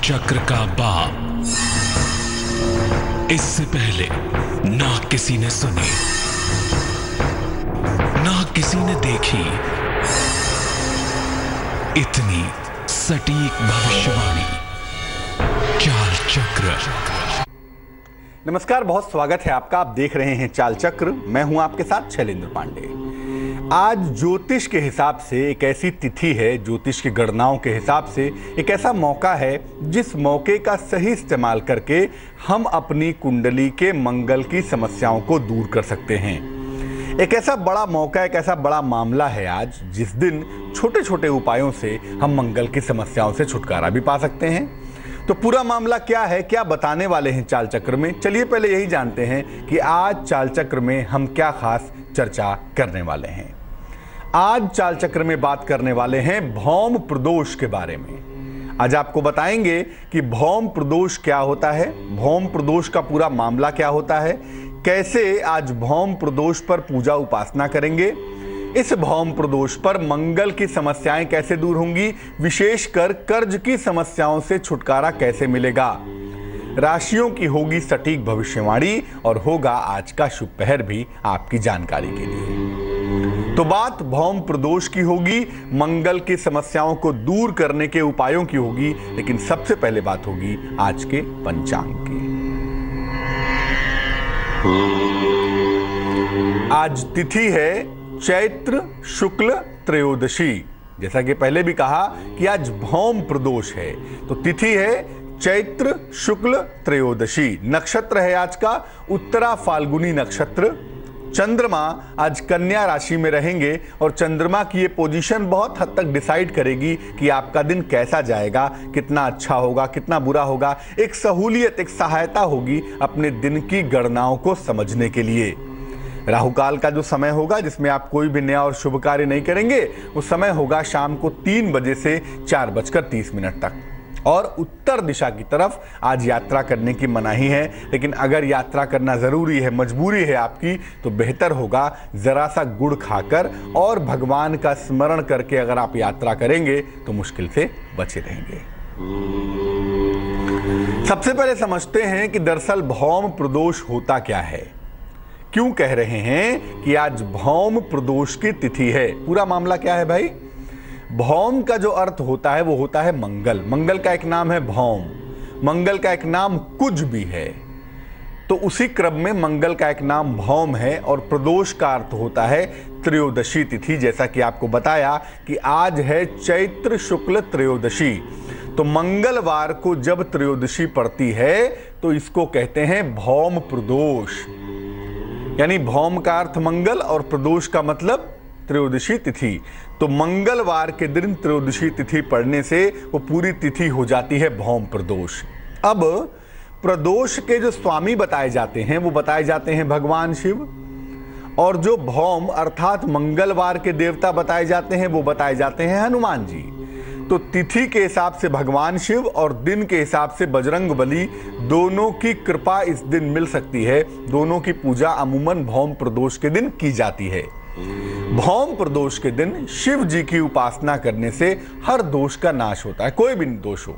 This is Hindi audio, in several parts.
चक्र का बाप। इससे पहले ना किसी ने सुनी, ना किसी ने देखी इतनी सटीक भविष्यवाणी। चाल चक्र। नमस्कार, बहुत स्वागत है आपका। आप देख रहे हैं चाल चक्र। मैं हूं आपके साथ शैलेंद्र पांडे। आज ज्योतिष के हिसाब से एक ऐसी तिथि है, ज्योतिष की गणनाओं के हिसाब से एक ऐसा मौका है जिस मौके का सही इस्तेमाल करके हम अपनी कुंडली के मंगल की समस्याओं को दूर कर सकते हैं। एक ऐसा बड़ा मौका, एक ऐसा बड़ा मामला है आज, जिस दिन छोटे छोटे उपायों से हम मंगल की समस्याओं से छुटकारा भी पा सकते हैं। तो पूरा मामला क्या है, क्या बताने वाले हैं चाल चक्र में, चलिए पहले यही जानते हैं कि आज चाल चक्र में हम क्या खास चर्चा करने वाले हैं। आज चाल चक्र में बात करने वाले हैं भौम प्रदोष के बारे में। आज आपको बताएंगे कि भौम प्रदोष क्या होता है, भौम प्रदोष का पूरा मामला क्या होता है, कैसे आज भौम प्रदोष पर पूजा उपासना करेंगे, इस भौम प्रदोष पर मंगल की समस्याएं कैसे दूर होंगी, विशेषकर कर्ज की समस्याओं से छुटकारा कैसे मिलेगा, राशियों की होगी सटीक भविष्यवाणी और होगा आज का शुभ पहर भी आपकी जानकारी के लिए। तो बात भौम प्रदोष की होगी, मंगल की समस्याओं को दूर करने के उपायों की होगी, लेकिन सबसे पहले बात होगी आज के पंचांग की। आज तिथि है चैत्र शुक्ल त्रयोदशी। जैसा कि पहले भी कहा कि आज भौम प्रदोष है, तो तिथि है चैत्र शुक्ल त्रयोदशी। नक्षत्र है आज का उत्तरा फाल्गुनी नक्षत्र। चंद्रमा आज कन्या राशि में रहेंगे और चंद्रमा की ये पोजीशन बहुत हद तक डिसाइड करेगी कि आपका दिन कैसा जाएगा, कितना अच्छा होगा, कितना बुरा होगा। एक सहूलियत, एक सहायता होगी अपने दिन की गणनाओं को समझने के लिए। राहु काल का जो समय होगा जिसमें आप कोई भी नया और शुभ कार्य नहीं करेंगे, वो समय होगा शाम को 3 बजे से 4:30 तक। और उत्तर दिशा की तरफ आज यात्रा करने की मनाही है, लेकिन अगर यात्रा करना जरूरी है, मजबूरी है आपकी, तो बेहतर होगा जरा सा गुड़ खाकर और भगवान का स्मरण करके अगर आप यात्रा करेंगे तो मुश्किल से बचे रहेंगे। सबसे पहले समझते हैं कि दरअसल भौम प्रदोष होता क्या है, क्यों कह रहे हैं कि आज भौम प्रदोष की तिथि है। पूरा मामला क्या है भाई? भौम का जो अर्थ होता है वो होता है मंगल। मंगल का एक नाम है भौम, मंगल का एक नाम कुज भी है, तो उसी क्रम में मंगल का एक नाम भौम है। और प्रदोष का अर्थ होता है त्रयोदशी तिथि। जैसा कि आपको बताया कि आज है चैत्र शुक्ल त्रयोदशी, तो मंगलवार को जब त्रयोदशी पड़ती है तो इसको कहते हैं भौम प्रदोष। यानी भौम का अर्थ मंगल और प्रदोष का मतलब त्रयोदशी तिथि। तो मंगलवार के दिन त्रयोदशी तिथि पड़ने से वो पूरी तिथि हो जाती है भौम प्रदोष। अब प्रदोष के जो स्वामी बताए जाते हैं वो बताए जाते हैं भगवान शिव, और जो भौम अर्थात मंगलवार के देवता बताए जाते हैं वो बताए जाते हैं हनुमान जी। तो तिथि के हिसाब से भगवान शिव और दिन के हिसाब से बजरंग बली, दोनों की कृपा इस दिन मिल सकती है। दोनों की पूजा अमूमन भौम प्रदोष के दिन की जाती है। भौम प्रदोष के दिन शिव जी की उपासना करने से हर दोष का नाश होता है। कोई भी दोष हो,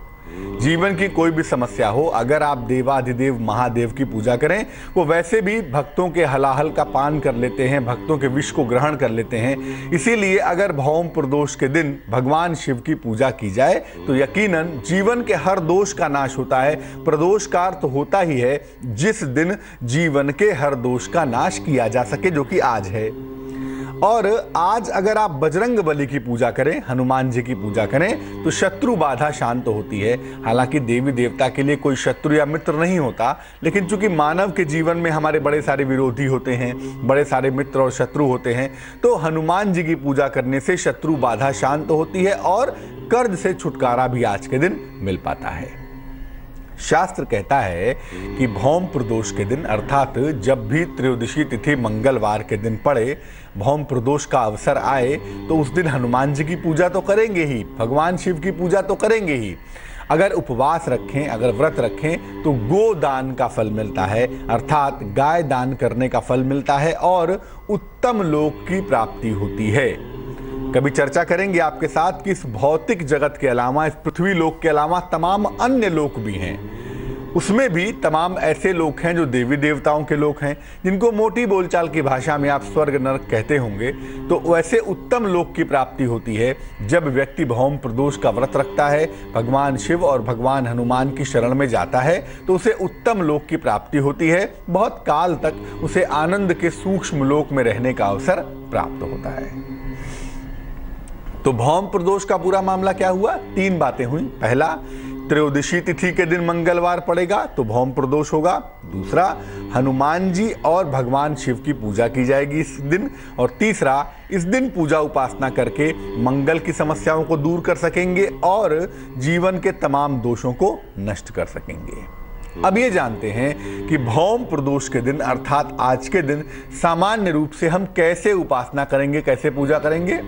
जीवन की कोई भी समस्या हो, अगर आप देवाधिदेव महादेव की पूजा करें, वो वैसे भी भक्तों के हलाहल का पान कर लेते हैं, भक्तों के विष को ग्रहण कर लेते हैं। इसीलिए अगर भौम प्रदोष के दिन भगवान शिव की पूजा की जाए तो यकीनन जीवन के हर दोष का नाश होता है। प्रदोष का अर्थ होता ही है जिस दिन जीवन के हर दोष का नाश किया जा सके, जो कि आज है। और आज अगर आप बजरंग बली की पूजा करें, हनुमान जी की पूजा करें, तो शत्रु बाधा शांत होती है। हालांकि देवी देवता के लिए कोई शत्रु या मित्र नहीं होता, लेकिन चूंकि मानव के जीवन में हमारे बड़े सारे विरोधी होते हैं, बड़े सारे मित्र और शत्रु होते हैं, तो हनुमान जी की पूजा करने से शत्रु बाधा शांत होती है और कर्ज से छुटकारा भी आज के दिन मिल पाता है। शास्त्र कहता है कि भौम प्रदोष के दिन, अर्थात जब भी त्रयोदशी तिथि मंगलवार के दिन पड़े, भौम प्रदोष का अवसर आए, तो उस दिन हनुमान जी की पूजा तो करेंगे ही, भगवान शिव की पूजा तो करेंगे ही। अगर उपवास रखें, अगर व्रत रखें, तो गोदान का फल मिलता है, अर्थात गाय दान करने का फल मिलता है और उत्तम लोक की प्राप्ति होती है। कभी चर्चा करेंगे आपके साथ कि इस भौतिक जगत के अलावा, इस पृथ्वी लोक के अलावा तमाम अन्य लोक भी हैं। उसमें भी तमाम ऐसे लोक हैं जो देवी देवताओं के लोक हैं, जिनको मोटी बोलचाल की भाषा में आप स्वर्ग नरक कहते होंगे। तो वैसे उत्तम लोक की प्राप्ति होती है जब व्यक्ति भौम प्रदोष का व्रत रखता है, भगवान शिव और भगवान हनुमान की शरण में जाता है, तो उसे उत्तम लोक की प्राप्ति होती है। बहुत काल तक उसे आनंद के सूक्ष्म लोक में रहने का अवसर प्राप्त होता है। तो भौम प्रदोष का पूरा मामला क्या हुआ? 3 बातें हुई। पहला, त्रयोदशी तिथि के दिन मंगलवार पड़ेगा तो भौम प्रदोष होगा। दूसरा, हनुमान जी और भगवान शिव की पूजा की जाएगी इस दिन। और तीसरा, इस दिन पूजा उपासना करके मंगल की समस्याओं को दूर कर सकेंगे और जीवन के तमाम दोषों को नष्ट कर सकेंगे। अब ये जानते हैं कि भौम प्रदोष के दिन अर्थात आज के दिन सामान्य रूप से हम कैसे उपासना करेंगे, कैसे पूजा करेंगे।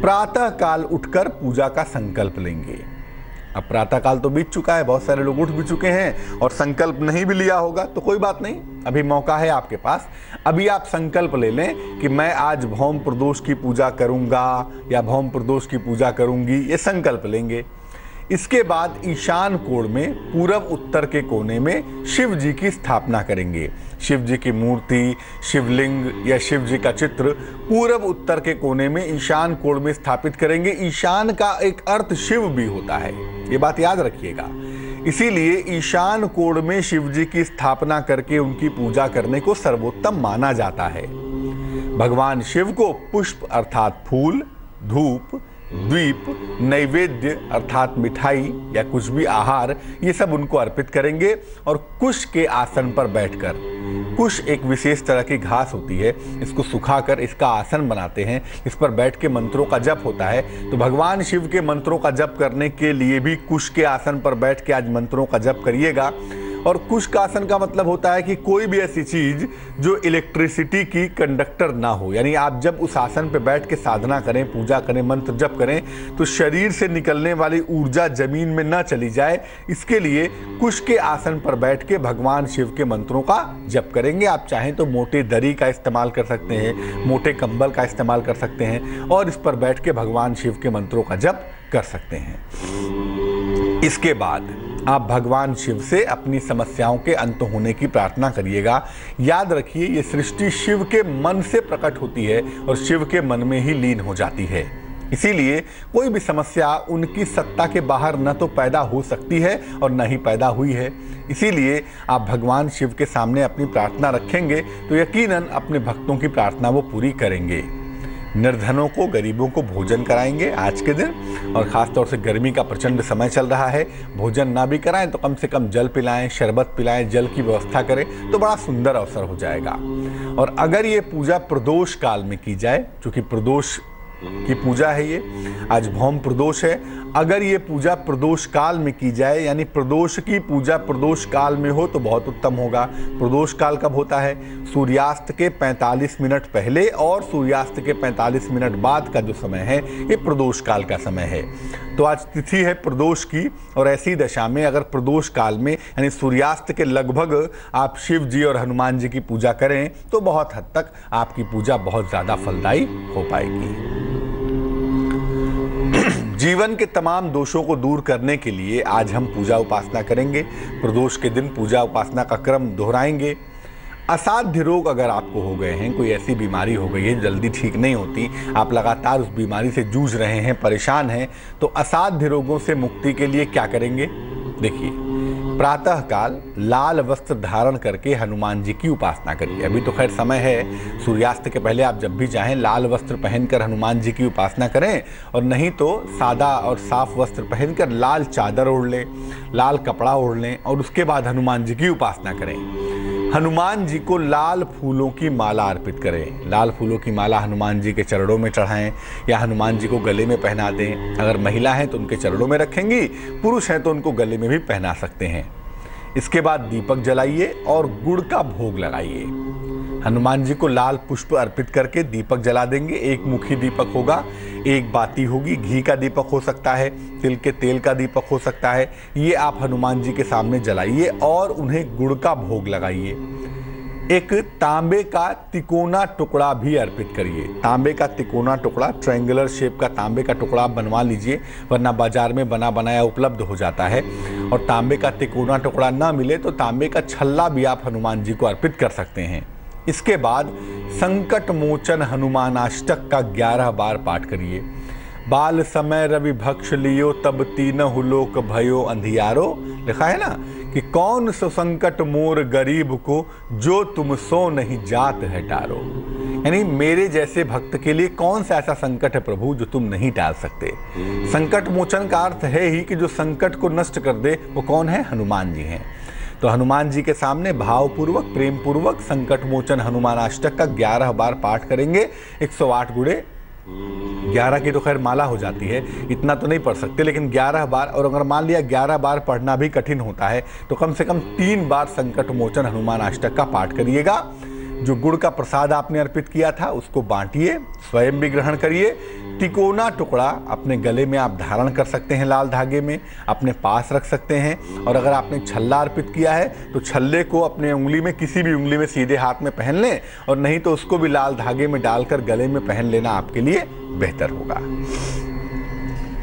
प्रातः काल उठकर पूजा का संकल्प लेंगे। अब प्रातः काल तो बीत चुका है, बहुत सारे लोग उठ भी चुके हैं और संकल्प नहीं भी लिया होगा, तो कोई बात नहीं, अभी मौका है आपके पास। अभी आप संकल्प ले लें कि मैं आज भौम प्रदोष की पूजा करूंगा या भौम प्रदोष की पूजा करूंगी, ये संकल्प लेंगे। इसके बाद ईशान कोण में पूर्व उत्तर के कोने में शिव जी की स्थापना करेंगे। शिव जी की मूर्ति, शिवलिंग या शिव जी का चित्र पूर्व उत्तर के कोने में ईशान कोण में स्थापित करेंगे। ईशान का एक अर्थ शिव भी होता है, ये बात याद रखिएगा। इसीलिए ईशान कोण में शिव जी की स्थापना करके उनकी पूजा करने को सर्वोत्तम माना जाता है। भगवान शिव को पुष्प अर्थात फूल, धूप, द्वीप, नैवेद्य अर्थात मिठाई या कुछ भी आहार, ये सब उनको अर्पित करेंगे। और कुश के आसन पर बैठकर, कुश एक विशेष तरह की घास होती है, इसको सुखाकर इसका आसन बनाते हैं, इस पर बैठ के मंत्रों का जप होता है। तो भगवान शिव के मंत्रों का जप करने के लिए भी कुश के आसन पर बैठ के आज मंत्रों का जप करिएगा। और कुश का आसन का मतलब होता है कि कोई भी ऐसी चीज जो इलेक्ट्रिसिटी की कंडक्टर ना हो, यानी आप जब उस आसन पर बैठ के साधना करें, पूजा करें, मंत्र जप करें, तो शरीर से निकलने वाली ऊर्जा जमीन में ना चली जाए, इसके लिए कुश के आसन पर बैठ के भगवान शिव के मंत्रों का जप करेंगे। आप चाहें तो मोटे दरी का इस्तेमाल कर सकते हैं, मोटे कंबल का इस्तेमाल कर सकते हैं और इस पर बैठ के भगवान शिव के मंत्रों का जप कर सकते हैं। इसके बाद आप भगवान शिव से अपनी समस्याओं के अंत होने की प्रार्थना करिएगा। याद रखिए, ये सृष्टि शिव के मन से प्रकट होती है और शिव के मन में ही लीन हो जाती है। इसीलिए कोई भी समस्या उनकी सत्ता के बाहर न तो पैदा हो सकती है और न ही पैदा हुई है। इसीलिए आप भगवान शिव के सामने अपनी प्रार्थना रखेंगे तो यकीनन अपने भक्तों की प्रार्थना वो पूरी करेंगे। निर्धनों को, गरीबों को भोजन कराएंगे आज के दिन। और ख़ासतौर से गर्मी का प्रचंड समय चल रहा है, भोजन ना भी कराएं तो कम से कम जल पिलाएं, शरबत पिलाएं, जल की व्यवस्था करें तो बड़ा सुंदर अवसर हो जाएगा। और अगर ये पूजा प्रदोष काल में की जाए, क्योंकि प्रदोष की पूजा है ये, आज भौम प्रदोष है, अगर ये पूजा प्रदोष काल में की जाए, यानी प्रदोष की पूजा प्रदोष काल में हो तो बहुत उत्तम होगा। प्रदोष काल कब होता है? सूर्यास्त के 45 मिनट पहले और सूर्यास्त के 45 मिनट बाद का जो समय है, ये प्रदोष काल का समय है। तो आज तिथि है प्रदोष की, और ऐसी दशा में अगर प्रदोष काल में यानी सूर्यास्त के लगभग आप शिव जी और हनुमान जी की पूजा करें तो बहुत हद तक आपकी पूजा बहुत ज़्यादा फलदायी हो पाएगी। जीवन के तमाम दोषों को दूर करने के लिए आज हम पूजा उपासना करेंगे। प्रदोष के दिन पूजा उपासना का क्रम दोहराएंगे। असाध्य रोग अगर आपको हो गए हैं, कोई ऐसी बीमारी हो गई है जल्दी ठीक नहीं होती, आप लगातार उस बीमारी से जूझ रहे हैं, परेशान हैं, तो असाध्य रोगों से मुक्ति के लिए क्या करेंगे? देखिए, प्रातः काल लाल वस्त्र धारण करके हनुमान जी की उपासना करिए। अभी तो खैर समय है, सूर्यास्त के पहले आप जब भी चाहें लाल वस्त्र पहनकर हनुमान जी की उपासना करें, और नहीं तो सादा और साफ वस्त्र पहनकर लाल चादर ओढ़ लें, लाल कपड़ा ओढ़ लें और उसके बाद हनुमान जी की उपासना करें। हनुमान जी को लाल फूलों की माला अर्पित करें। लाल फूलों की माला हनुमान जी के चरणों में चढ़ाएं या हनुमान जी को गले में पहना दें। अगर महिला हैं तो उनके चरणों में रखेंगी, पुरुष हैं तो उनको गले में भी पहना सकते हैं। इसके बाद दीपक जलाइए और गुड़ का भोग लगाइए। हनुमान जी को लाल पुष्प अर्पित करके दीपक जला देंगे। एक मुखी दीपक होगा, एक बाती होगी, घी का दीपक हो सकता है, तिल के तेल का दीपक हो सकता है। ये आप हनुमान जी के सामने जलाइए और उन्हें गुड़ का भोग लगाइए। एक तांबे का तिकोना टुकड़ा भी अर्पित करिए। तांबे का तिकोना टुकड़ा, ट्रायंगुलर शेप का तांबे का टुकड़ा आप बनवा लीजिए, वरना बाजार में बना बनाया उपलब्ध हो जाता है। और तांबे का तिकोना टुकड़ा ना मिले तो तांबे का छल्ला भी आप हनुमान जी को अर्पित कर सकते हैं। इसके बाद संकट मोचन हनुमानाष्टक का 11 बार पाठ करिए। बाल समय रवि भक्ष लियो तब तीनहु लोक भयो अंधियारो, लिखा है ना कि कौन सो संकट मोर गरीब को जो तुम सो नहीं जात है टारो। यानी मेरे जैसे भक्त के लिए कौन सा ऐसा संकट है प्रभु जो तुम नहीं टाल सकते। संकट मोचन का अर्थ है ही कि जो संकट को नष्ट कर दे वो कौन है, हनुमान जी हैं। तो हनुमान जी के सामने भावपूर्वक प्रेम पूर्वक संकट मोचन हनुमानाष्टक का 11 बार पाठ करेंगे। 108 गुणे 11 की तो खैर माला हो जाती है, इतना तो नहीं पढ़ सकते, लेकिन 11 बार। और अगर मान लिया 11 बार पढ़ना भी कठिन होता है तो कम से कम 3 बार संकट मोचन हनुमानाष्टक का पाठ करिएगा। जो गुड़ का प्रसाद आपने अर्पित किया था उसको बांटिए, स्वयं भी ग्रहण करिए। तिकोना टुकड़ा अपने गले में आप धारण कर सकते हैं, लाल धागे में अपने पास रख सकते हैं। और अगर आपने छल्ला अर्पित किया है तो छल्ले को अपने उंगली में, किसी भी उंगली में सीधे हाथ में पहन लें, और नहीं तो उसको भी लाल धागे में डालकर गले में पहन लेना आपके लिए बेहतर होगा।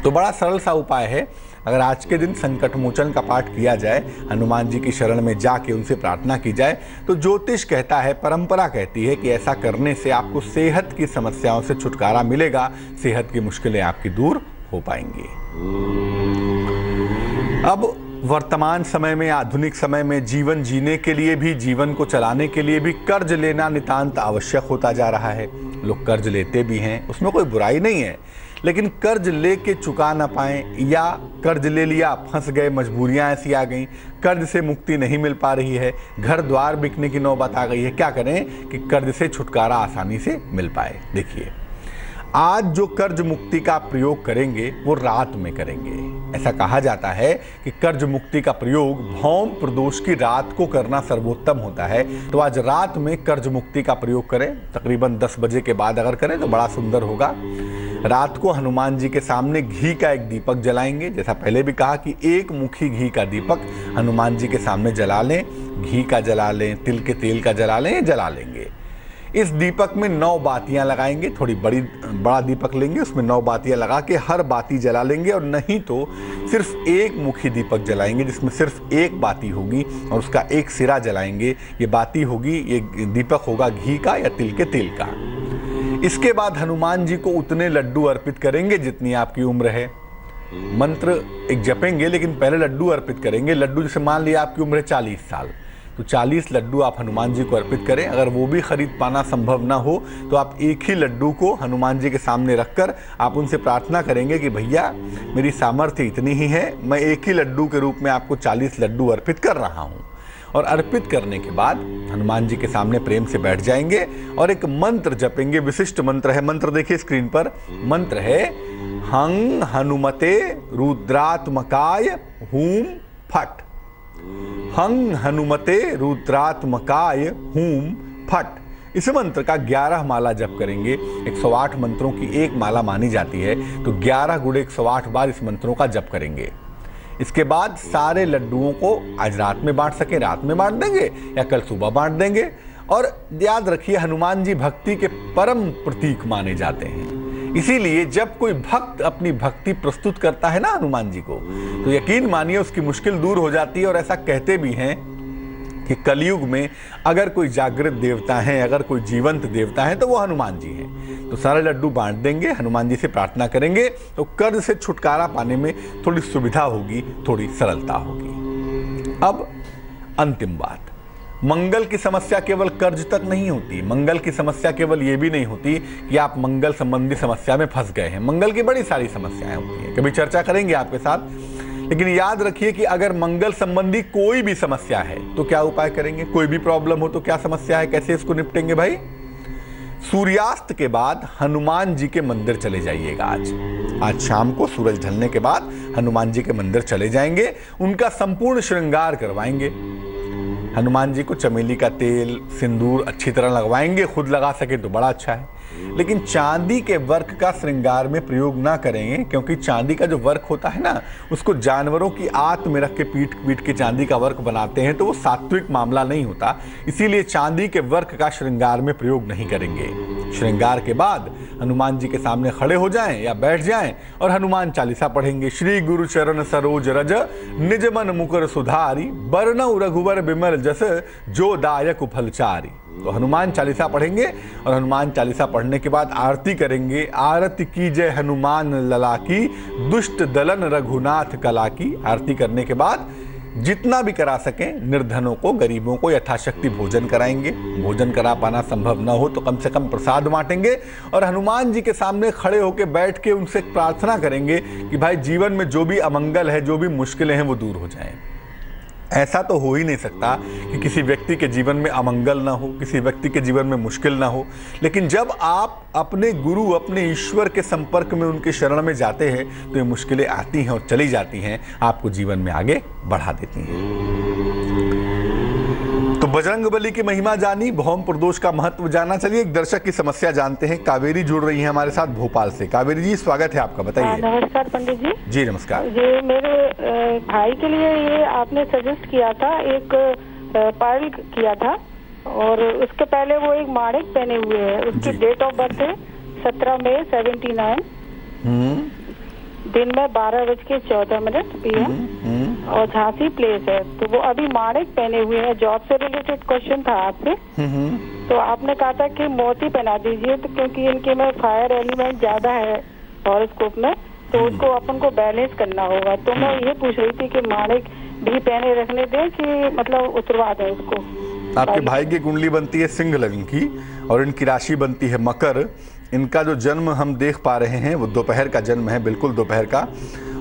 तो बड़ा सरल सा उपाय है। अगर आज के दिन संकट मोचन का पाठ किया जाए, हनुमान जी की शरण में जाके उनसे प्रार्थना की जाए, तो ज्योतिष कहता है, परंपरा कहती है कि ऐसा करने से आपको सेहत की समस्याओं से छुटकारा मिलेगा, सेहत की मुश्किलें आपकी दूर हो पाएंगी। अब वर्तमान समय में, आधुनिक समय में जीवन जीने के लिए भी, जीवन को चलाने के लिए भी कर्ज लेना नितांत आवश्यक होता जा रहा है। लोग कर्ज लेते भी हैं, उसमें कोई बुराई नहीं है, लेकिन कर्ज लेके चुका ना पाएं, या कर्ज ले लिया फंस गए, मजबूरियां ऐसी आ गई, कर्ज से मुक्ति नहीं मिल पा रही है, घर द्वार बिकने की नौबत आ गई है, क्या करें कि कर्ज से छुटकारा आसानी से मिल पाए। देखिए, आज जो कर्ज मुक्ति का प्रयोग करेंगे वो रात में करेंगे। ऐसा कहा जाता है कि कर्ज मुक्ति का प्रयोग भौम प्रदोष की रात को करना सर्वोत्तम होता है। तो आज रात में कर्ज मुक्ति का प्रयोग करें, तकरीबन 10 बजे के बाद अगर करें तो बड़ा सुंदर होगा। रात को हनुमान जी के सामने घी का एक दीपक जलाएंगे। जैसा पहले भी कहा कि एक मुखी घी का दीपक हनुमान जी के सामने जला लें, घी का जला लें, तिल के तेल का जला लें, जला लेंगे। इस दीपक में 9 बातियां लगाएंगे, थोड़ी बड़ा दीपक लेंगे, उसमें 9 बातियां लगा के हर बाती जला लेंगे। और नहीं तो सिर्फ एक मुखी दीपक जलाएंगे जिसमें सिर्फ एक बाती होगी और उसका एक सिरा जलाएंगे। ये बाती होगी, ये दीपक होगा घी का या तिल के तेल का। इसके बाद हनुमान जी को उतने लड्डू अर्पित करेंगे जितनी आपकी उम्र है। मंत्र एक जपेंगे, लेकिन पहले लड्डू अर्पित करेंगे। लड्डू जैसे मान लिया आपकी उम्र है 40 साल, तो 40 लड्डू आप हनुमान जी को अर्पित करें। अगर वो भी खरीद पाना संभव ना हो तो आप एक ही लड्डू को हनुमान जी के सामने रखकर आप उनसे प्रार्थना करेंगे कि भैया मेरी सामर्थ्य इतनी ही है, मैं एक ही लड्डू के रूप में आपको 40 लड्डू अर्पित कर रहा हूँ। और अर्पित करने के बाद हनुमान जी के सामने प्रेम से बैठ जाएंगे और एक मंत्र जपेंगे। विशिष्ट मंत्र है, मंत्र देखिए स्क्रीन पर। मंत्र है हं हनुमते रुद्रात्मकाय हूम फट। हं हनुमते रुद्रात्मकाय हूम फट। इस मंत्र का 11 माला जप करेंगे। 108 मंत्रों की एक माला मानी जाती है, तो 11 गुणे 108 बार इस मंत्रों का जप करेंगे। इसके बाद सारे लड्डुओं को आज रात में बांट सके रात में बांट देंगे या कल सुबह बांट देंगे। और याद रखिए, हनुमान जी भक्ति के परम प्रतीक माने जाते हैं। इसीलिए जब कोई भक्त अपनी भक्ति प्रस्तुत करता है ना हनुमान जी को, तो यकीन मानिए उसकी मुश्किल दूर हो जाती है। और ऐसा कहते भी हैं कि कलयुग में अगर कोई जागृत देवता है, अगर कोई जीवंत देवता है, तो वो हनुमान जी हैं। तो सारे लड्डू बांट देंगे, हनुमान जी से प्रार्थना करेंगे, तो कर्ज से छुटकारा पाने में थोड़ी सुविधा होगी, थोड़ी सरलता होगी। अब अंतिम बात, मंगल की समस्या केवल कर्ज तक नहीं होती। मंगल की समस्या केवल ये भी नहीं होती कि आप मंगल संबंधी समस्या में फंस गए हैं। मंगल की बड़ी सारी समस्याएं होती हैं, कभी चर्चा करेंगे आपके साथ। लेकिन याद रखिए कि अगर मंगल संबंधी कोई भी समस्या है तो क्या उपाय करेंगे। कोई भी प्रॉब्लम हो तो क्या समस्या है, कैसे इसको निपटेंगे भाई। सूर्यास्त के बाद हनुमान जी के मंदिर चले जाइएगा। आज शाम को सूरज ढलने के बाद हनुमान जी के मंदिर चले जाएंगे, उनका संपूर्ण श्रृंगार करवाएंगे। हनुमान जी को चमेली का तेल, सिंदूर अच्छी तरह लगवाएंगे, खुद लगा सके तो बड़ा अच्छा है। लेकिन चांदी के वर्क का श्रृंगार में प्रयोग ना करेंगे, क्योंकि चांदी का जो वर्क होता है ना, उसको जानवरों की आंत में रख के पीट पीट के चांदी का वर्क बनाते हैं, तो वो सात्विक मामला नहीं होता। इसीलिए चांदी के वर्क का श्रृंगार में प्रयोग नहीं करेंगे। श्रृंगार के बाद हनुमान जी के सामने खड़े हो जाएं या बैठ जाएं और हनुमान चालीसा पढ़ेंगे। श्री गुरु चरण सरोज रज निज मन मुकुर सुधारी, बरनउ रघुवर बिमल जस जो दायक फलचारी। तो हनुमान चालीसा पढ़ेंगे और हनुमान चालीसा पढ़ने के बाद आरती करेंगे। आरती की जय हनुमान लला की, दुष्ट दलन रघुनाथ कला की। आरती करने के बाद जितना भी करा सकें निर्धनों को, गरीबों को यथाशक्ति भोजन कराएंगे। भोजन करा पाना संभव न हो तो कम से कम प्रसाद बांटेंगे और हनुमान जी के सामने खड़े होकर बैठ के उनसे प्रार्थना करेंगे कि भाई जीवन में जो भी अमंगल है, जो भी मुश्किलें हैं, वो दूर हो जाएं। ऐसा तो हो ही नहीं सकता कि किसी व्यक्ति के जीवन में अमंगल ना हो, किसी व्यक्ति के जीवन में मुश्किल ना हो। लेकिन जब आप अपने गुरु, अपने ईश्वर के संपर्क में, उनके शरण में जाते हैं तो ये मुश्किलें आती हैं और चली जाती हैं, आपको जीवन में आगे बढ़ा देती हैं। तो बजरंगबली की महिमा जानी, भौम प्रदोष का महत्व जाना। चलिए एक दर्शक की समस्या जानते हैं। कावेरी जुड़ रही है हमारे साथ भोपाल से। कावेरी जी, स्वागत है आपका, बताइए। नमस्कार पंडित जी। जी नमस्कार। ये मेरे भाई के लिए ये आपने सजेस्ट किया था, एक पर्ल किया था और उसके पहले वो एक माणिक पहने हुए है। उसकी डेट ऑफ बर्थ है 17 मई 79, दिन में 12:14 PM और झांसी प्लेस है। तो वो अभी माणिक पहने हुए हैं। जॉब से रिलेटेड क्वेश्चन था आपसे, तो आपने कहा था कि मोती पहना दीजिए, तो क्योंकि इनके में फायर एलिमेंट ज्यादा है हॉरोस्कोप में, तो उसको अपन को बैलेंस करना होगा। तो मैं ये पूछ रही थी कि माणिक भी पहने रखने दें कि मतलब उतरवा दें उसको। आपके भाई की कुंडली बनती है सिंह लग्न की और इनकी राशि बनती है मकर। इनका जो जन्म हम देख पा रहे हैं वो दोपहर का जन्म है, बिल्कुल दोपहर का।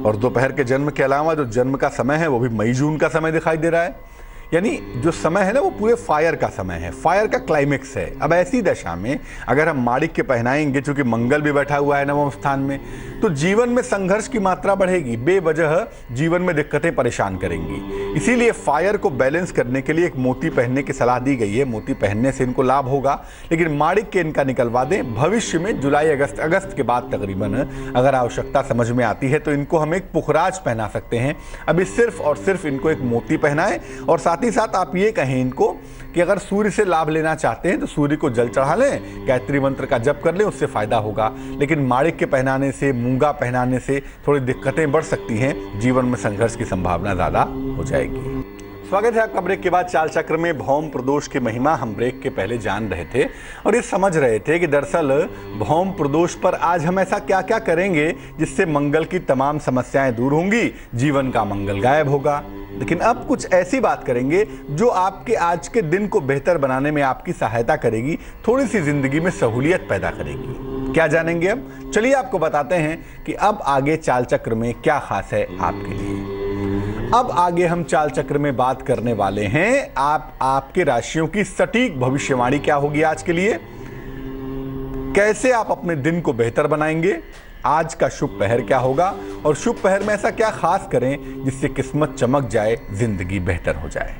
और दोपहर के जन्म के अलावा जो जन्म का समय है वो भी मई जून का समय दिखाई दे रहा है। यानी जो समय है ना वो पूरे फायर का समय है, फायर का क्लाइमेक्स है। अब ऐसी दशा में अगर हम माणिक के पहनाएंगे, चूंकि मंगल भी बैठा हुआ है नवम स्थान में, तो जीवन में संघर्ष की मात्रा बढ़ेगी, बेवजह जीवन में दिक्कतें परेशान करेंगी। इसीलिए फायर को बैलेंस करने के लिए एक मोती पहनने की सलाह दी गई है। मोती पहनने से इनको लाभ होगा, लेकिन माणिक के इनका निकलवा दें। भविष्य में जुलाई अगस्त के बाद तकरीबन अगर आवश्यकता समझ में आती है तो इनको हम एक पुखराज पहना सकते हैं। अभी सिर्फ और सिर्फ इनको एक मोती पहनाएं और साथ ही साथ आप ये कहें इनको कि अगर सूर्य से लाभ लेना चाहते हैं तो सूर्य को जल चढ़ा लें, गायत्री मंत्र का जप कर लें, उससे फायदा होगा। लेकिन माणिक के पहनाने से, मूंगा पहनाने से थोड़ी दिक्कतें बढ़ सकती हैं, जीवन में संघर्ष की संभावना ज्यादा हो जाएगी। स्वागत है आपका ब्रेक के बाद चाल चक्र में। भौम प्रदोष की महिमा हम ब्रेक के पहले जान रहे थे और ये समझ रहे थे कि दरअसल भौम प्रदोष पर आज हम ऐसा क्या क्या करेंगे जिससे मंगल की तमाम समस्याएं दूर होंगी, जीवन का मंगल गायब होगा। लेकिन अब कुछ ऐसी बात करेंगे जो आपके आज के दिन को बेहतर बनाने में आपकी सहायता करेगी, थोड़ी सी जिंदगी में सहूलियत पैदा करेगी। क्या जानेंगे अब? चलिए आपको बताते हैं कि अब आगे चाल चक्र में क्या खास है आपके लिए। अब आगे हम चाल चक्र में बात करने वाले हैं आपके राशियों की सटीक भविष्यवाणी क्या होगी आज के लिए, कैसे आप अपने दिन को बेहतर बनाएंगे, आज का शुभ पहर क्या होगा और शुभ पहर में ऐसा क्या खास करें जिससे किस्मत चमक जाए, जिंदगी बेहतर हो जाए।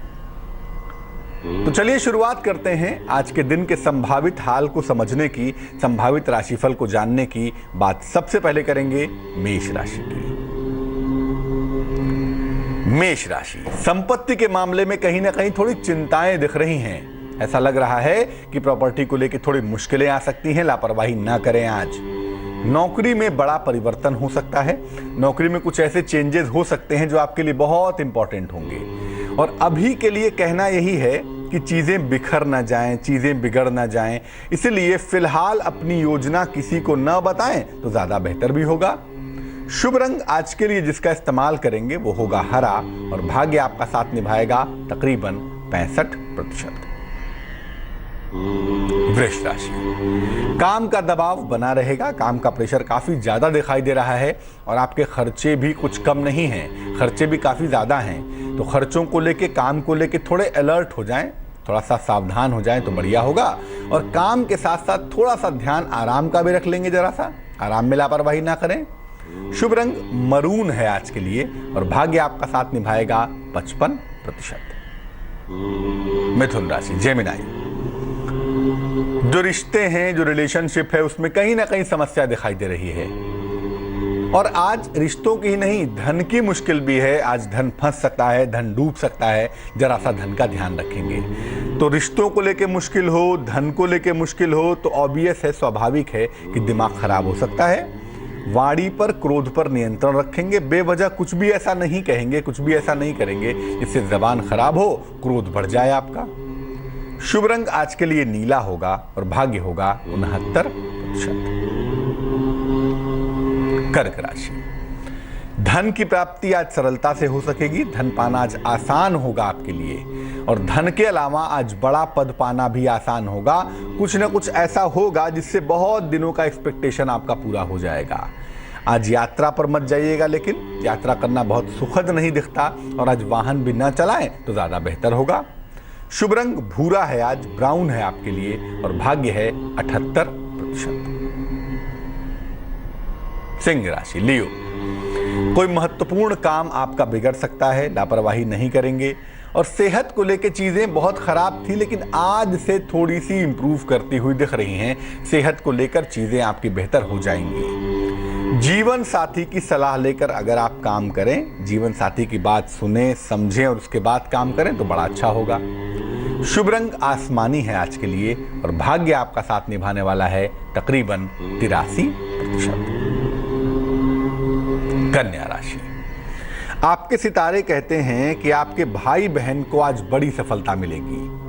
तो चलिए शुरुआत करते हैं आज के दिन के संभावित हाल को समझने की, संभावित राशिफल को जानने की बात सबसे पहले करेंगे मेष राशि की। मेष राशि, संपत्ति के मामले में कहीं ना कहीं थोड़ी चिंताएं दिख रही हैं। ऐसा लग रहा है कि प्रॉपर्टी को लेकर थोड़ी मुश्किलें आ सकती हैं, लापरवाही ना करें आज। नौकरी में बड़ा परिवर्तन हो सकता है, नौकरी में कुछ ऐसे चेंजेस हो सकते हैं जो आपके लिए बहुत इंपॉर्टेंट होंगे। और अभी के लिए कहना यही है कि चीजें बिखर ना जाएं, चीजें बिगड़ ना जाएं, इसलिए फिलहाल अपनी योजना किसी को न बताएं तो ज्यादा बेहतर भी होगा। शुभ रंग आज के लिए जिसका इस्तेमाल करेंगे वो होगा हरा और भाग्य आपका साथ निभाएगा तकरीबन 65%। वृष राशि, काम का दबाव बना रहेगा, काम का प्रेशर काफी ज्यादा दिखाई दे रहा है और आपके खर्चे भी कुछ कम नहीं हैं, खर्चे भी काफी ज्यादा हैं। तो खर्चों को लेके, काम को लेके थोड़े अलर्ट हो जाएं, थोड़ा सा सावधान हो जाएं तो बढ़िया होगा। और काम के साथ साथ थोड़ा सा ध्यान आराम का भी रख लेंगे, जरा सा आराम में लापरवाही ना करें। शुभ रंग मरून है आज के लिए और भाग्य आपका साथ निभाएगा 55%। मिथुन राशि, जेमिनाई। जो रिश्ते हैं, जो रिलेशनशिप है, उसमें कहीं ना कहीं समस्या दिखाई दे रही है। और आज रिश्तों की ही नहीं, धन की मुश्किल भी है। आज धन फंस सकता है, धन डूब सकता है। जरा सा धन का ध्यान रखेंगे। तो रिश्तों को लेके मुश्किल हो, धन को लेके मुश्किल हो, तो ऑब्वियस है, स्वाभाविक है कि दिमाग खराब हो सकता है। वाणी पर, क्रोध पर नियंत्रण रखेंगे। बेवजह कुछ भी ऐसा नहीं कहेंगे, कुछ भी ऐसा नहीं करेंगे जिससे जबान खराब हो, क्रोध बढ़ जाए आपका। शुभ रंग आज के लिए नीला होगा और भाग्य होगा 69%। कर्क राशि, धन की प्राप्ति आज सरलता से हो सकेगी। धन पाना आज आसान होगा आपके लिए। और धन के अलावा आज बड़ा पद पाना भी आसान होगा। कुछ ना कुछ ऐसा होगा जिससे बहुत दिनों का एक्सपेक्टेशन आपका पूरा हो जाएगा। आज यात्रा पर मत जाइएगा, लेकिन यात्रा करना बहुत सुखद नहीं दिखता। और आज वाहन भी ना चलाएं तो ज्यादा बेहतर होगा। शुभ रंग भूरा है, आज ब्राउन है आपके लिए। और भाग्य है 78%। सिंह राशि, लियो। कोई महत्वपूर्ण काम आपका बिगड़ सकता है, लापरवाही नहीं करेंगे। और सेहत को लेकर चीजें बहुत खराब थी, लेकिन आज से थोड़ी सी इंप्रूव करती हुई दिख रही हैं। सेहत को लेकर चीजें आपकी बेहतर हो जाएंगी। जीवन साथी की सलाह लेकर अगर आप काम करें, जीवन साथी की बात सुने, समझें और उसके बाद काम करें तो बड़ा अच्छा होगा। शुभ रंग आसमानी है आज के लिए। और भाग्य आपका साथ निभाने वाला है तकरीबन 83%। कन्या राशि, आपके सितारे कहते हैं कि आपके भाई बहन को आज बड़ी सफलता मिलेगी।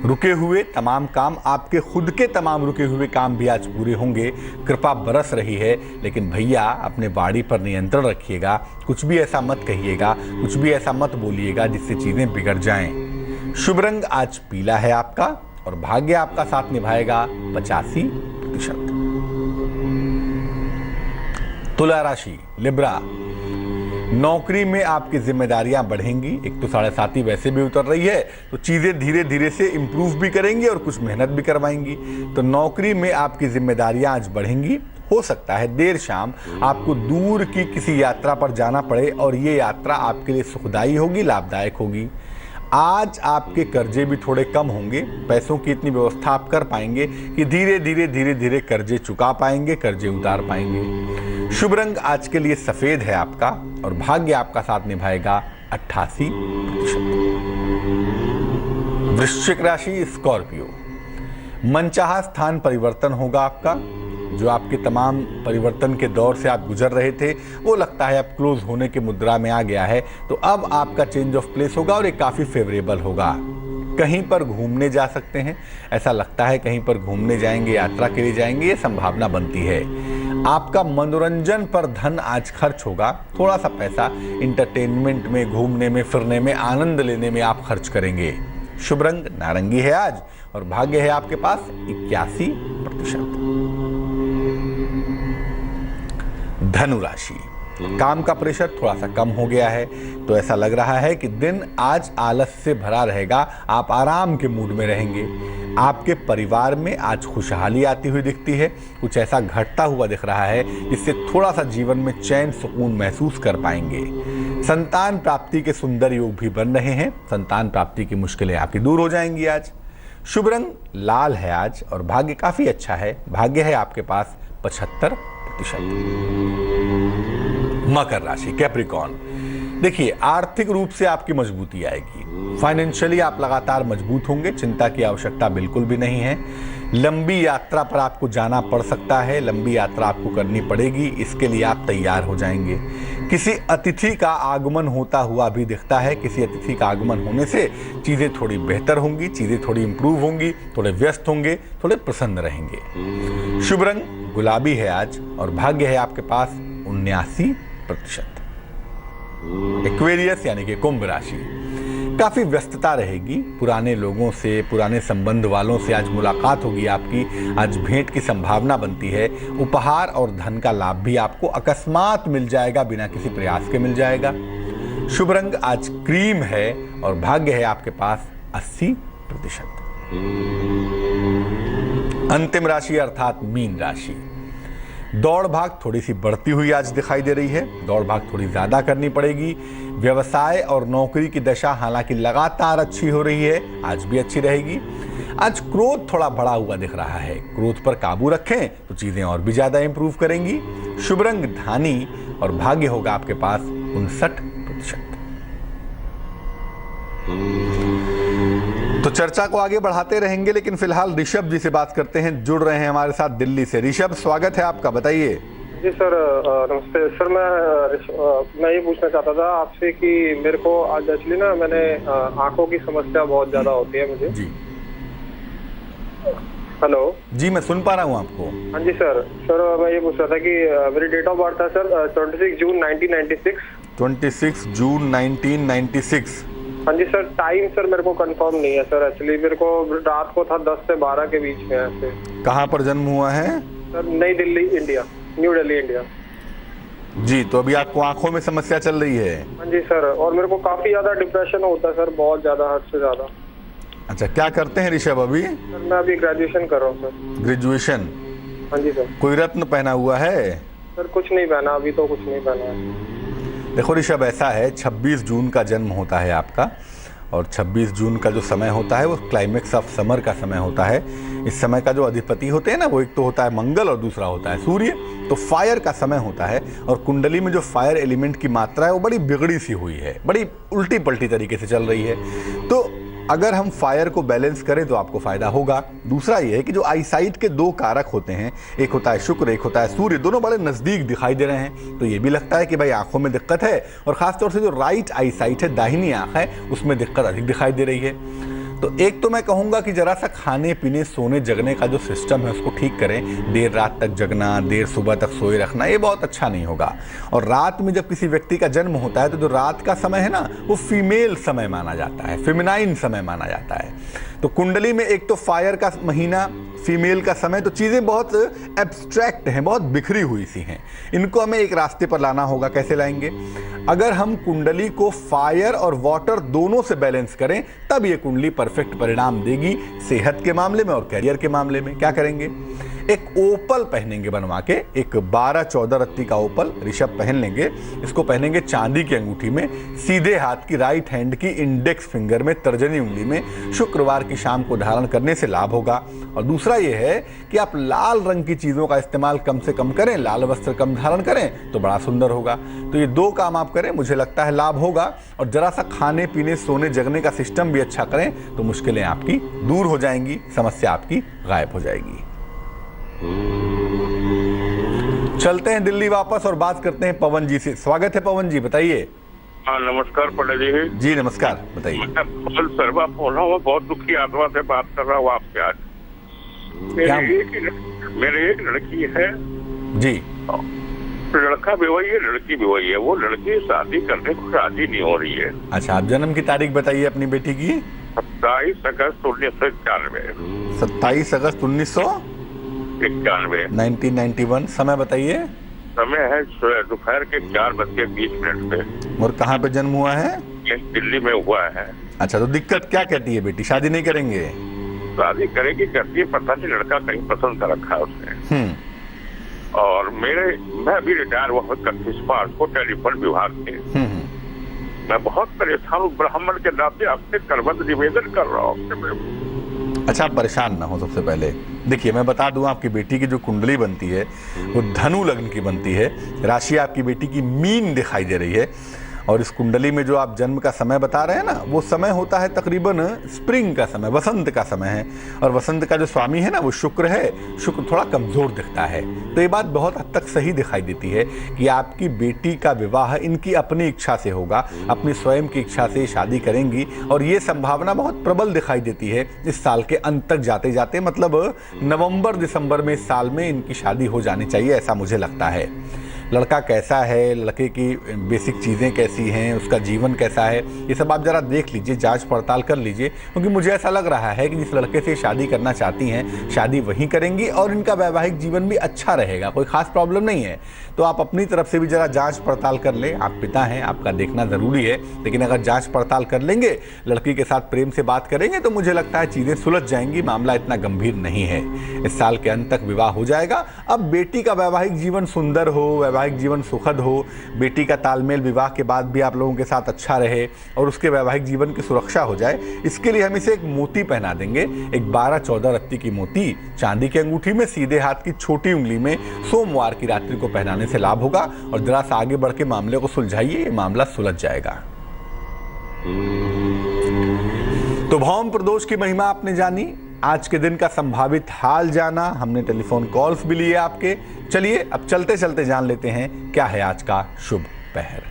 रुके हुए तमाम काम, आपके खुद के तमाम रुके हुए काम भी आज पूरे होंगे। कृपा बरस रही है, लेकिन भैया अपने वाणी पर नियंत्रण रखिएगा। कुछ भी ऐसा मत कहिएगा, कुछ भी ऐसा मत बोलिएगा जिससे चीजें बिगड़ जाएं। शुभ रंग आज पीला है आपका। और भाग्य आपका साथ निभाएगा 85%। तुला राशि, लिब्रा। नौकरी में आपकी जिम्मेदारियां बढ़ेंगी। एक तो 7.5 वैसे भी उतर रही है, तो चीजें धीरे धीरे से इंप्रूव भी करेंगी और कुछ मेहनत भी करवाएंगी। तो नौकरी में आपकी जिम्मेदारियां आज बढ़ेंगी। हो सकता है देर शाम आपको दूर की किसी यात्रा पर जाना पड़े, और ये यात्रा आपके लिए सुखदायी होगी, लाभदायक होगी। आज आपके कर्जे भी थोड़े कम होंगे। पैसों की इतनी व्यवस्था आप कर पाएंगे कि धीरे धीरे कर्जे चुका पाएंगे, कर्जे उतार पाएंगे। शुभ रंग आज के लिए सफेद है आपका। और भाग्य आपका साथ निभाएगा 88%। वृश्चिक राशि, स्कॉर्पियो। मनचाहा स्थान परिवर्तन होगा आपका। जो आपके तमाम परिवर्तन के दौर से आप गुजर रहे थे, वो लगता है अब क्लोज होने की मुद्रा में आ गया है। तो अब आपका चेंज ऑफ प्लेस होगा और ये काफी फेवरेबल होगा। कहीं पर घूमने जा सकते हैं, ऐसा लगता है कहीं पर घूमने जाएंगे, यात्रा के लिए जाएंगे, ये संभावना बनती है। आपका मनोरंजन पर धन आज खर्च होगा। थोड़ा सा पैसा इंटरटेनमेंट में, घूमने में, फिरने में, आनंद लेने में आप खर्च करेंगे। शुभ रंग नारंगी है आज। और भाग्य है आपके पास 81%। धनु राशि, काम का प्रेशर थोड़ा सा कम हो गया है, तो ऐसा लग रहा है कि दिन आज आलस से भरा रहेगा। आप आराम के मूड में रहेंगे। आपके परिवार में आज खुशहाली आती हुई दिखती है। कुछ ऐसा घटता हुआ दिख रहा है जिससे थोड़ा सा जीवन में चैन सुकून महसूस कर पाएंगे। संतान प्राप्ति के सुंदर योग भी बन रहे हैं। संतान प्राप्ति की मुश्किलें आपकी दूर हो जाएंगी आज। शुभ रंग लाल है आज। और भाग्य काफी अच्छा है। भाग्य है आपके पास 75%। मकर राशि, कैप्रिकॉर्न। देखिए, आर्थिक रूप से आपकी मजबूती आएगी। फाइनेंशियली आप लगातार मजबूत होंगे, चिंता की आवश्यकता बिल्कुल भी नहीं है। लंबी यात्रा पर आपको जाना पड़ सकता है, लंबी यात्रा आपको करनी पड़ेगी, इसके लिए आप तैयार हो जाएंगे। किसी अतिथि का आगमन होता हुआ भी दिखता है। किसी अतिथि का आगमन होने से चीजें थोड़ी बेहतर होंगी, चीजें थोड़ी इंप्रूव होंगी, थोड़े व्यस्त होंगे, थोड़े प्रसन्न रहेंगे। शुभ रंग गुलाबी है आज। और भाग्य है आपके पास 79%। एक्वेरियस यानी कि कुंभ राशि, काफी व्यस्तता रहेगी। पुराने लोगों से, पुराने संबंध वालों से आज मुलाकात होगी आपकी। आज भेंट की संभावना बनती है। उपहार और धन का लाभ भी आपको अकस्मात मिल जाएगा, बिना किसी प्रयास के मिल जाएगा। शुभ रंग आज क्रीम है। और भाग्य है आपके पास 80%। अंतिम राशि अर्थात मीन राशि। दौड़ भाग थोड़ी सी बढ़ती हुई आज दिखाई दे रही है, दौड़ भाग थोड़ी ज़्यादा करनी पड़ेगी। व्यवसाय और नौकरी की दशा हालांकि लगातार अच्छी हो रही है, आज भी अच्छी रहेगी। आज क्रोध थोड़ा बढ़ा हुआ दिख रहा है, क्रोध पर काबू रखें तो चीज़ें और भी ज़्यादा इंप्रूव करेंगी। शुभ रंग धानी और भाग्य होगा आपके पास 59%। तो चर्चा को आगे बढ़ाते रहेंगे, लेकिन फिलहाल ऋषभ जी से बात करते हैं, जुड़ रहे हैं हमारे साथ दिल्ली से। ऋषभ, स्वागत है आपका, बताइए। जी सर, नमस्ते सर। मैं ये पूछना चाहता था आपसे कि मेरे को आज एक्चुअली ना मैंने आंखों की समस्या बहुत ज्यादा होती है मुझे जी हेलो जी, मैं सुन पा रहा हूँ आपको। हाँ जी सर। मैं ये पूछ रहा था कि मेरी डेट ऑफ बर्थ है सर 26 जून 1996। 26 जून 1996। हाँ जी सर। टाइम सर मेरे को कंफर्म नहीं है सर, एक्चुअली मेरे को रात को था 10 से 12 के बीच में ऐसे। कहाँ पर जन्म हुआ है? सर नई Delhi India, new Delhi India. जी, तो अभी आपको आंखों में समस्या चल रही है? हाँ जी सर, और मेरे को काफी ज्यादा डिप्रेशन होता है सर, बहुत ज्यादा, हद से ज्यादा। अच्छा, क्या करते हैं ऋषभ अभी? सर मैं अभी ग्रेजुएशन कर रहा हूँ सर। ग्रेजुएशन? हाँ जी सर। कोई रत्न पहना हुआ है? सर कुछ नहीं पहना, अभी तो कुछ नहीं पहना है। देखो ऋषभ, ऐसा है, 26 जून का जन्म होता है आपका, और 26 जून का जो समय होता है वो क्लाइमेक्स ऑफ समर का समय होता है। इस समय का जो अधिपति होते हैं ना, वो एक तो होता है मंगल और दूसरा होता है सूर्य। तो फायर का समय होता है, और कुंडली में जो फायर एलिमेंट की मात्रा है वो बड़ी बिगड़ी सी हुई है, बड़ी उल्टी पल्टी तरीके से चल रही है। तो अगर हम फायर को बैलेंस करें तो आपको फायदा होगा। दूसरा ये है कि जो आईसाइट के दो कारक होते हैं, एक होता है शुक्र, एक होता है सूर्य, दोनों बड़े नज़दीक दिखाई दे रहे हैं। तो ये भी लगता है कि भाई आंखों में दिक्कत है, और ख़ासतौर से जो राइट आईसाइट है, दाहिनी आंख है, उसमें दिक्कत अधिक दिखाई दे रही है। तो एक तो मैं कहूँगा कि ज़रा सा खाने पीने सोने जगने का जो सिस्टम है उसको ठीक करें। देर रात तक जगना, देर सुबह तक सोए रखना, ये बहुत अच्छा नहीं होगा। और रात में जब किसी व्यक्ति का जन्म होता है तो जो रात का समय है ना, वो फीमेल समय माना जाता है, फेमिनाइन समय माना जाता है। तो कुंडली में एक तो फायर का महीना, फीमेल का समय, तो चीज़ें बहुत एब्स्ट्रैक्ट हैं, बहुत बिखरी हुई सी हैं। इनको हमें एक रास्ते पर लाना होगा। कैसे लाएंगे? अगर हम कुंडली को फायर और वाटर दोनों से बैलेंस करें, तब ये कुंडली परफेक्ट परिणाम देगी सेहत के मामले में और कैरियर के मामले में। क्या करेंगे? एक ओपल पहनेंगे बनवा के, एक 12-14 रत्ती का ओपल ऋषभ पहन लेंगे। इसको पहनेंगे चांदी की अंगूठी में, सीधे हाथ की राइट हैंड की इंडेक्स फिंगर में, तर्जनी उंगली में। शुक्रवार की शाम को धारण करने से लाभ होगा। और दूसरा ये है कि आप लाल रंग की चीज़ों का इस्तेमाल कम से कम करें, लाल वस्त्र कम धारण करें तो बड़ा सुंदर होगा। तो ये दो काम आप करें, मुझे लगता है लाभ होगा। और जरा सा खाने पीने सोने जगने का सिस्टम भी अच्छा करें तो मुश्किलें आपकी दूर हो जाएंगी, समस्या आपकी गायब हो जाएगी। चलते हैं दिल्ली वापस और बात करते हैं पवन जी से। स्वागत है पवन जी, बताइए। हाँ नमस्कार पंडित जी। जी नमस्कार, बताइए। मैं फुल सर्वा बोल रहा हूँ, बहुत दुखी आत्मा से बात कर रहा हूँ आपसे आज। मेरे एक लड़की है जी। लड़का भी वही है, लड़की भी वही है। वो लड़की शादी करने को राजी नहीं हो रही है। अच्छा, आप जन्म की तारीख बताइए अपनी बेटी की। 27 अगस्त 1991। 27 अगस्त 1991। समय बताइए। समय है दोपहर के 4:20 पे। और कहाँ पे जन्म हुआ है? दिल्ली में हुआ है। अच्छा, तो दिक्कत क्या कहती है बेटी? शादी नहीं करेंगे? शादी करेगी, करती है, पता नहीं लड़का कहीं पसंद कर रखा है उसने। और मैं भी रिटायर हुआ 31 मार्च को टेलीफोन विभाग से। मैं बहुत परेशान हूँ, ब्राह्मण के नाते आपसे करबद्ध निवेदन कर रहा हूँ। अच्छा, आप परेशान ना हो। सबसे पहले देखिए, मैं बता दूं, आपकी बेटी की जो कुंडली बनती है वो धनु लग्न की बनती है। राशि आपकी बेटी की मीन दिखाई दे रही है, और इस कुंडली में जो आप जन्म का समय बता रहे हैं ना, वो समय होता है तकरीबन स्प्रिंग का समय, वसंत का समय है। और वसंत का जो स्वामी है ना, वो शुक्र है। शुक्र थोड़ा कमजोर दिखता है। तो ये बात बहुत हद तक सही दिखाई देती है कि आपकी बेटी का विवाह इनकी अपनी इच्छा से होगा, अपनी स्वयं की इच्छा से शादी करेंगी। और ये संभावना बहुत प्रबल दिखाई देती है इस साल के अंत तक जाते जाते, मतलब नवंबर दिसंबर में इस साल में इनकी शादी हो जानी चाहिए, ऐसा मुझे लगता है। लड़का कैसा है, लड़के की बेसिक चीज़ें कैसी हैं, उसका जीवन कैसा है, ये सब आप ज़रा देख लीजिए, जांच पड़ताल कर लीजिए। क्योंकि मुझे ऐसा लग रहा है कि जिस लड़के से शादी करना चाहती हैं शादी वहीं करेंगी और इनका वैवाहिक जीवन भी अच्छा रहेगा, कोई खास प्रॉब्लम नहीं है। तो आप अपनी तरफ से भी ज़रा जाँच पड़ताल कर लें। आप पिता हैं, आपका देखना ज़रूरी है, लेकिन अगर जाँच पड़ताल कर लेंगे, लड़की के साथ प्रेम से बात करेंगे तो मुझे लगता है चीज़ें सुलझ जाएंगी, मामला इतना गंभीर नहीं है। इस साल के अंत तक विवाह हो जाएगा। अब बेटी का वैवाहिक जीवन सुंदर हो, वैवाहिक जीवन सुखद हो, बेटी का तालमेल विवाह के बाद भी आप लोगों के साथ अच्छा रहे और उसके वैवाहिक जीवन की सुरक्षा हो जाए, इसके लिए हम इसे एक मोती पहना देंगे। एक 12-14 रत्ती की मोती चांदी की अंगूठी में सीधे हाथ की छोटी उंगली में सोमवार की रात्रि को पहनाने से लाभ होगा। और जरा सा आगे बढ़ के मामले को सुलझाइए, ये मामला सुलझ जाएगा। तो भौम प्रदोष की महिमा आपने जानी, आज के दिन का संभावित हाल जाना, हमने टेलीफोन कॉल्स भी लिए आपके। चलिए अब चलते चलते जान लेते हैं क्या है आज का शुभ पहर।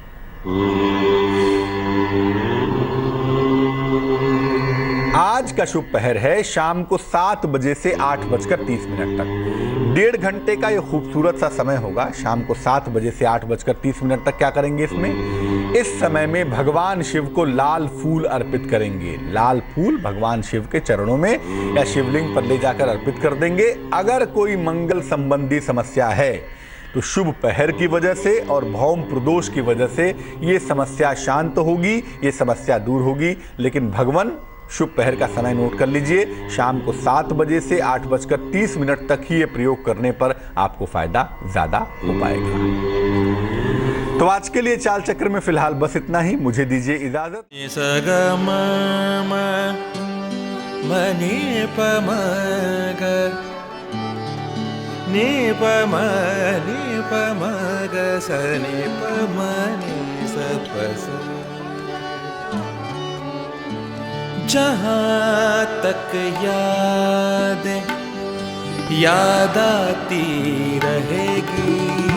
आज का शुभ पहर है शाम को 7 बजे से 8:30 तक। 1.5 घंटे का ये खूबसूरत सा समय होगा। शाम को 7 बजे से 8:30 तक क्या करेंगे इसमें? इस समय में भगवान शिव को लाल फूल अर्पित करेंगे। लाल फूल भगवान शिव के चरणों में या शिवलिंग पर ले जाकर अर्पित कर देंगे। अगर कोई मंगल संबंधी समस्या है तो शुभ पहर की वजह से और भौम प्रदोष की वजह से ये समस्या शांत होगी, ये समस्या दूर होगी। लेकिन भगवान शुभ पहर का समय नोट कर लीजिए, शाम को 7 बजे से 8:30 तक ही ये प्रयोग करने पर आपको फायदा ज्यादा हो पाएगा। तो आज के लिए चाल चक्र में फिलहाल बस इतना ही, मुझे दीजिए इजाजत। जहाँ तक याद आती रहेगी।